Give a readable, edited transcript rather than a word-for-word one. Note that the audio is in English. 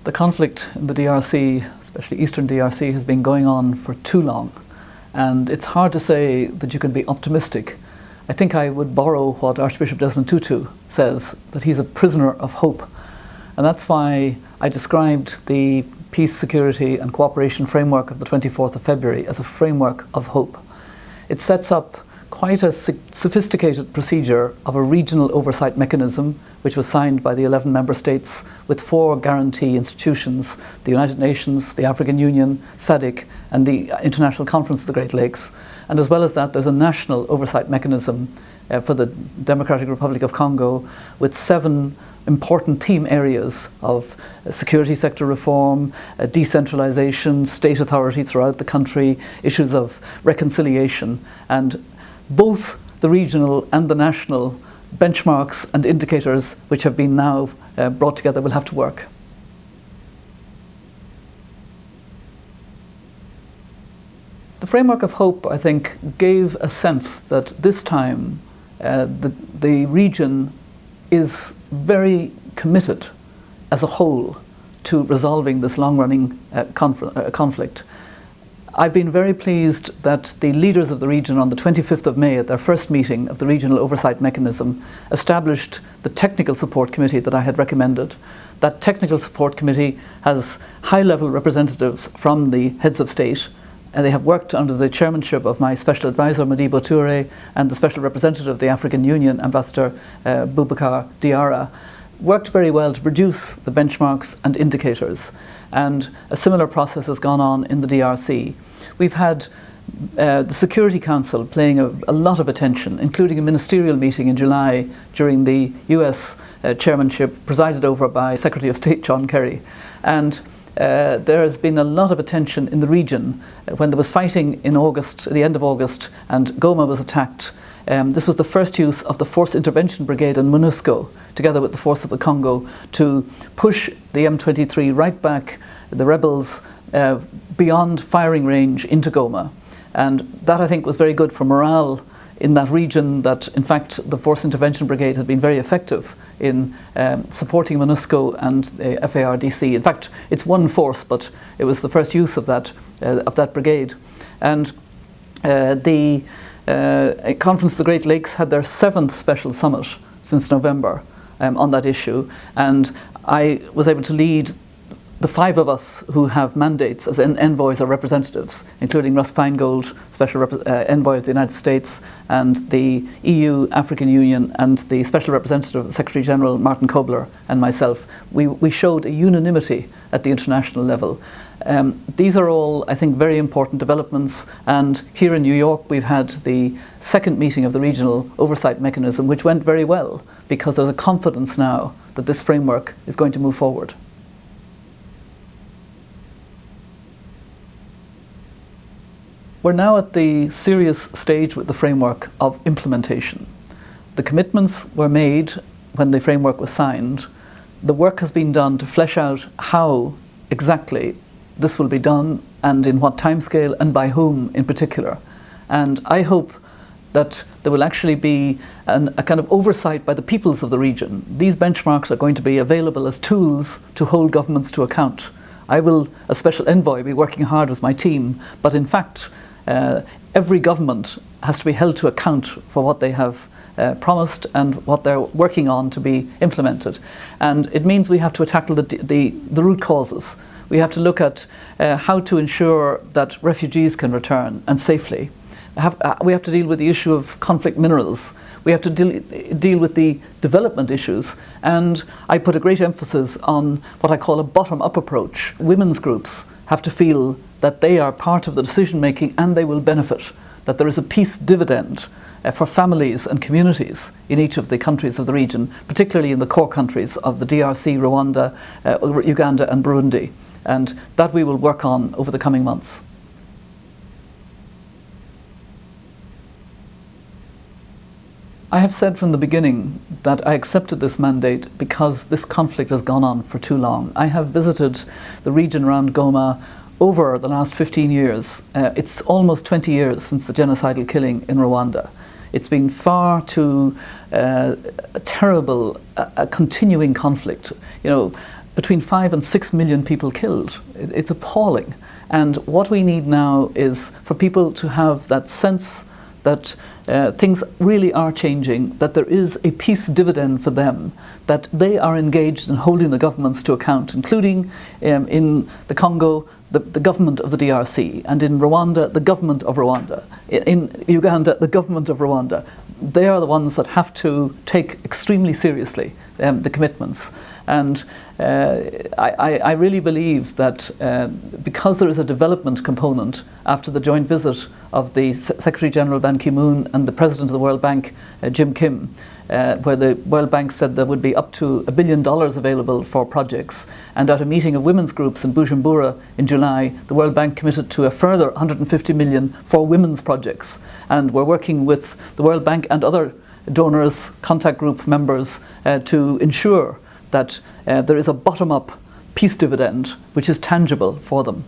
The conflict in the DRC, especially Eastern DRC, has been going on for too long. And it's hard to say that you can be optimistic. I think I would borrow what Archbishop Desmond Tutu says, that he's a prisoner of hope. And that's why I described the peace, security and cooperation framework of the 24th of February as a framework of hope. It sets up quite a sophisticated procedure of a regional oversight mechanism, which was signed by the 11 member states with 4 guarantee institutions: the United Nations, the African Union, SADC and the International Conference of the Great Lakes. And as well as that, there's a national oversight mechanism for the Democratic Republic of Congo with 7 important theme areas of security sector reform, decentralization, state authority throughout the country, issues of reconciliation, and both the regional and the national benchmarks and indicators which have been now brought together will have to work. The framework of hope, I think, gave a sense that this time the region is very committed as a whole to resolving this long-running conflict. I've been very pleased that the leaders of the region on the 25th of May at their first meeting of the Regional Oversight Mechanism established the Technical Support Committee that I had recommended. That Technical Support Committee has high-level representatives from the heads of state, and they have worked under the chairmanship of my Special Advisor Modibo Touré and the Special Representative of the African Union, Ambassador Boubacar Diarra, worked very well to produce the benchmarks and indicators. And a similar process has gone on in the DRC. We've had the Security Council paying a lot of attention, including a ministerial meeting in July during the US chairmanship presided over by Secretary of State John Kerry. And there has been a lot of attention in the region when there was fighting in August, the end of August, and Goma was attacked. This was the first use of the Force Intervention Brigade in MONUSCO, together with the Force of the Congo, to push the M23 right back, the rebels, beyond firing range into Goma. And that, I think, was very good for morale in that region, that in fact the Force Intervention Brigade had been very effective in supporting MONUSCO and the FARDC. In fact, it's one force, but it was the first use of that brigade. And the Conference of the Great Lakes had their 7th special summit since November on that issue, and I was able to lead the 5 of us who have mandates as envoys or representatives, including Russ Feingold, Special Envoy of the United States, and the EU, African Union, and the Special Representative, Secretary General Martin Kobler, and myself. We showed a unanimity at the international level. These are all, I think, very important developments, and here in New York we've had the 2nd meeting of the Regional Oversight Mechanism, which went very well, because there's a confidence now that this framework is going to move forward. We're now at the serious stage with the framework of implementation. The commitments were made when the framework was signed. The work has been done to flesh out how exactly this will be done and in what timescale and by whom in particular. And I hope that there will actually be a kind of oversight by the peoples of the region. These benchmarks are going to be available as tools to hold governments to account. I will, as Special Envoy, be working hard with my team, but in fact, every government has to be held to account for what they have promised and what they're working on to be implemented. And it means we have to tackle the root causes. We have to look at how to ensure that refugees can return and safely. We have to deal with the issue of conflict minerals. We have to deal with the development issues. And I put a great emphasis on what I call a bottom-up approach. Women's groups have to feel that they are part of the decision-making and they will benefit, that there is a peace dividend for families and communities in each of the countries of the region, particularly in the core countries of the DRC, Rwanda, Uganda and Burundi. And that we will work on over the coming months. I have said from the beginning that I accepted this mandate because this conflict has gone on for too long. I have visited the region around Goma over the last 15 years. It's almost 20 years since the genocidal killing in Rwanda. It's been far too terrible, a continuing conflict. You know, between 5 and 6 million people killed. It's appalling. And what we need now is for people to have that sense that things really are changing, that there is a peace dividend for them, that they are engaged in holding the governments to account, including in the Congo, the government of the DRC, and in Rwanda, the government of Rwanda, in Uganda, the government of Rwanda. They are the ones that have to take extremely seriously the commitments. And I really believe that because there is a development component after the joint visit of the Secretary General Ban Ki-moon and the President of the World Bank, Jim Kim, where the World Bank said there would be up to $1 billion available for projects. And at a meeting of women's groups in Bujumbura in July, the World Bank committed to a further $150 million for women's projects. And we're working with the World Bank and other donors, contact group members, to ensure that there is a bottom-up peace dividend which is tangible for them.